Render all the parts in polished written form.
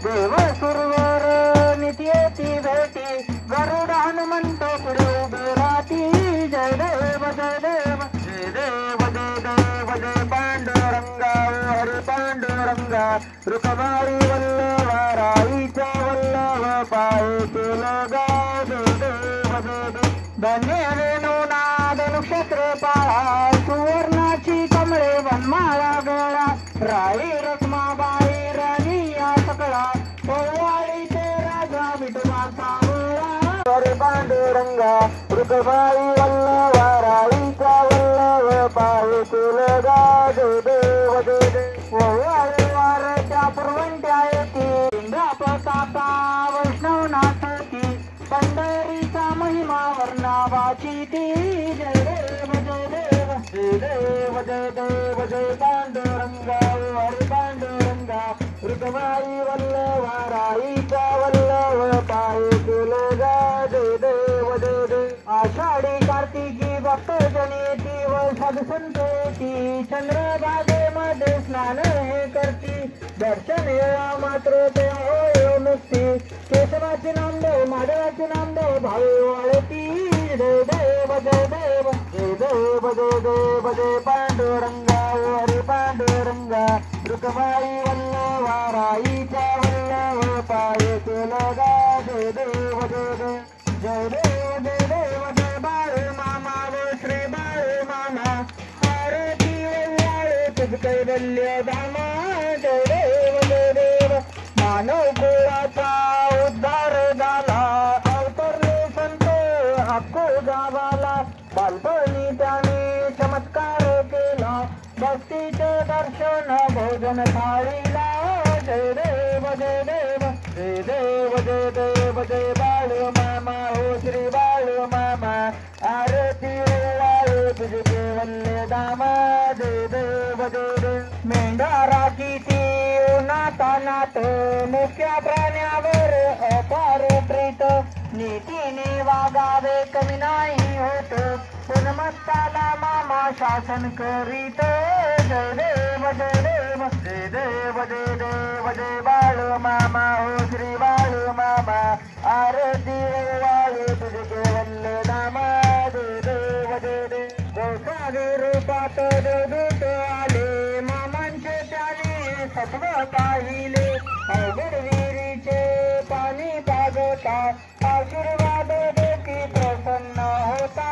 देव सुरवर नित्येती भेटी गरुड हनुमंत पुढे उभे राहती जय देव जय देव जय देव जय देव जय पांडुरंगा हरी पांडुरंगा रुकमाई वल्लभा राईच्या वल्लभ पाये केलं गा जय देव जय देव धन्य रेणुनाद नक्षत्र पाळा सुवर्णाची कमळे वनमाळा गळा राई रखमाबाई राणी या सकळा पोवाडीचे राजा विठोबा सावळा हरी पांडुरंगा रुकमाई वल्लभा राईच्या वल्लभ पाये केलं गा जय देव जय देव पोवाडी वारच्या पुरवंट्या येती इंद्रा प्रतापा वैष्णव नाचती पंढरीचा महिमा वर्णावाची ती जय देव जय देव जय देव जय देव जय पांडुरंगा हरी पांडुरंगा रुकमाई वल्लभा राईच्या वल्लभ पाये केलं गा जय देव जय देव आषाढी कार्तिकी भक्तजनी येती व साधुसंत येती चंद्रभागेमध्ये स्नान हे करती दर्शन मात्र ते होय मुक्ती केशवाचे नामदेव माधवाचे नामदेव भावे वाळती जय देव जय देव जय देव जय देव जय पांडुरंगा हरी पांडुरंगा रुकमाई वल्लभा राईच्या वल्लभ पाये केलं गा जय देव जय देव जय देव जय देव जय बाळ मामा व श्री बाळ मामा आरती वल्लाळे तुझ कैवल्य धामा जय देव जय देव मानव कुळाचा उद्धार झाला अवतरले संत हक्को गावाला बालपणी त्याने चमत्कार केला भक्तीचे दर्शन भोजन थाळीला जय देव जय देव जय देव जय देव जय बाळ मामा हो श्री बाळ मामा आरती वल्लाळे तुझे केवल्य धामा जय देव जय देव मेंढा राखीती नातानात मुख्या प्राण्यावर अपार प्रीत नीतीने वागावे कमी नाही होत पुनमत्ताला मामा शासन करीत जय देव जय देव जय देव जय देव जय बाळ मामा हो श्री बाळ मामा आरती वल्लाळे तुझे केवल्य धामा जय देव जय देव गोसावी रूपात देवदूत आले मामांचे त्याने सत्व पाहिले अवघड विहिरीचे पाणी पागता आशीर्वाद देती प्रसन्न होता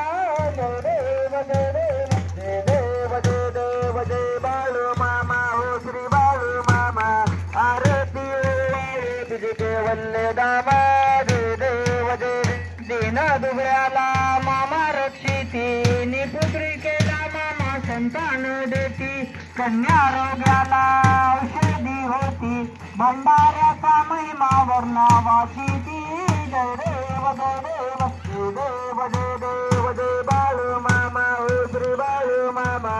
जय देव जय देव जय देव जय देव जय बाळ मामा हो श्री बाळ मामा आरती वल्लाळे तुझे केवल्य धामा जय देव जय देव दीन दुबळ्याला मामा रक्षिती निपुत्रिकेला मामा संतान देती कन्या रोग्याला औषधी होती भंडाऱ्याचा महिमा वर्णावाची ती जय देव जय देव जय देव जय देव जय बाळ मामा हो श्री बाळ मामा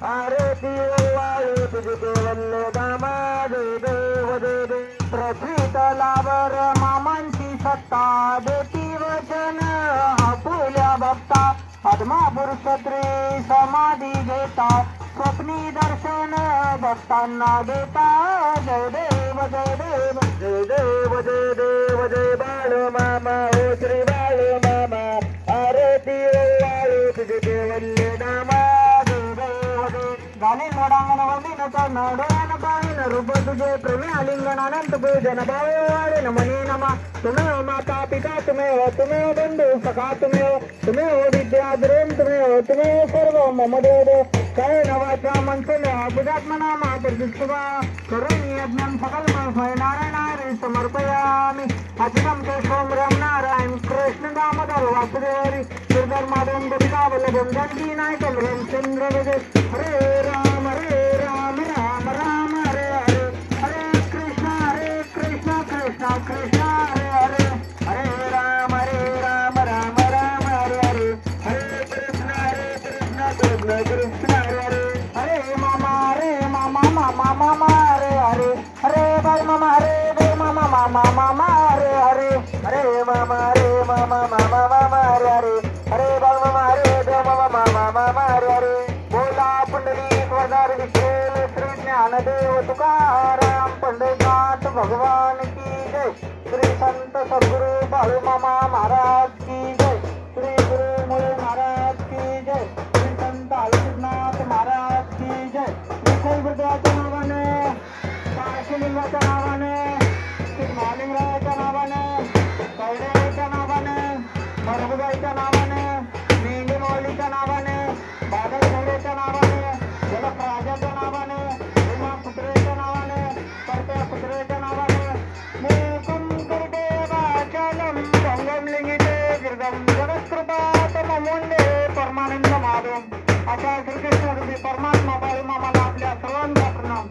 आरती वल्लाळे तुझे केवल्य धामा जय देव जय देव पृथ्वी तलावर मामांची सत्ता देती वचन आपुल्या भक्ता पद्मापूर क्षत्री समाधी घेता स्वप्नी दर्शन भक्तांना देता जय देव जय देव जय देव जय देव जय बाळ मामा हो श्री बाळ मामा आरती वल्लाळे तुझे केवल्य धामा जय देव जय गाली नडांगण वंदिन चरण डोळ्यान पाहिन रूप तुझे प्रेमी आलिंगन अनंत पूजन भावे वाळे नमने नमा तुम्हें माता पिता तुम्हें बंधु सखा तुम्हें विद्या द्रोण तुम्हें सर्व मम देव काय नवाचा मनसले बुधात्मना मातर्दिष्टवा करुणी यज्ञं सकलमय नारायण हरि समर्पयामि अच्युतं केशवं राम नारायण कृष्ण दामोदर वासुदेव गिरधर माधवं गोपिकावल्लभं जानकी नायकं रामचंद्र भजे हरे राम राम राम हरे हरे हरे कृष्ण कृष्ण कृष्ण हरे हरे हरे राम राम राम हरे हरे हरे कृष्ण कृष्ण हरे हरे हरे मामा हरे हरे हरे बाल मामा मामा हरे हरे हरे मामा हरे हरे हरे बाल मामा मामा हरे हरे बोला पुंडलिक वरदार विठ्ठल श्री ज्ञानदेव तुकाराम पंढरीनाथ भगवान की जय श्री संत सद्गुरु बाळू मामा महाराज की जय श्री गुरु मुळे महाराज की जय श्री संत आलूनाथ महाराज की जय विठ्ठल बुद्धाच्या नावाने काशीलिंगाच्या नावाने महालिंगरायाच्या नावाने कवड्याच्या नावाने मरबुगाईच्या नावाने मेंढीमाऊलीच्या नावाने बादल घोड्याच्या नावाने जलप्राजाच्या नावाने भीमा पुत्रेच्या नावाने करत्या पुत्रेच्या नावाने मूकं करते वाचालं संगम लिंगिते गिरदं जगत्कृपात ममुंडे परमानंद माधवम अशा श्रीकृष्ण रूपी परमात्मा बाळू मामाला आपल्या सर्वांचा प्रणाम.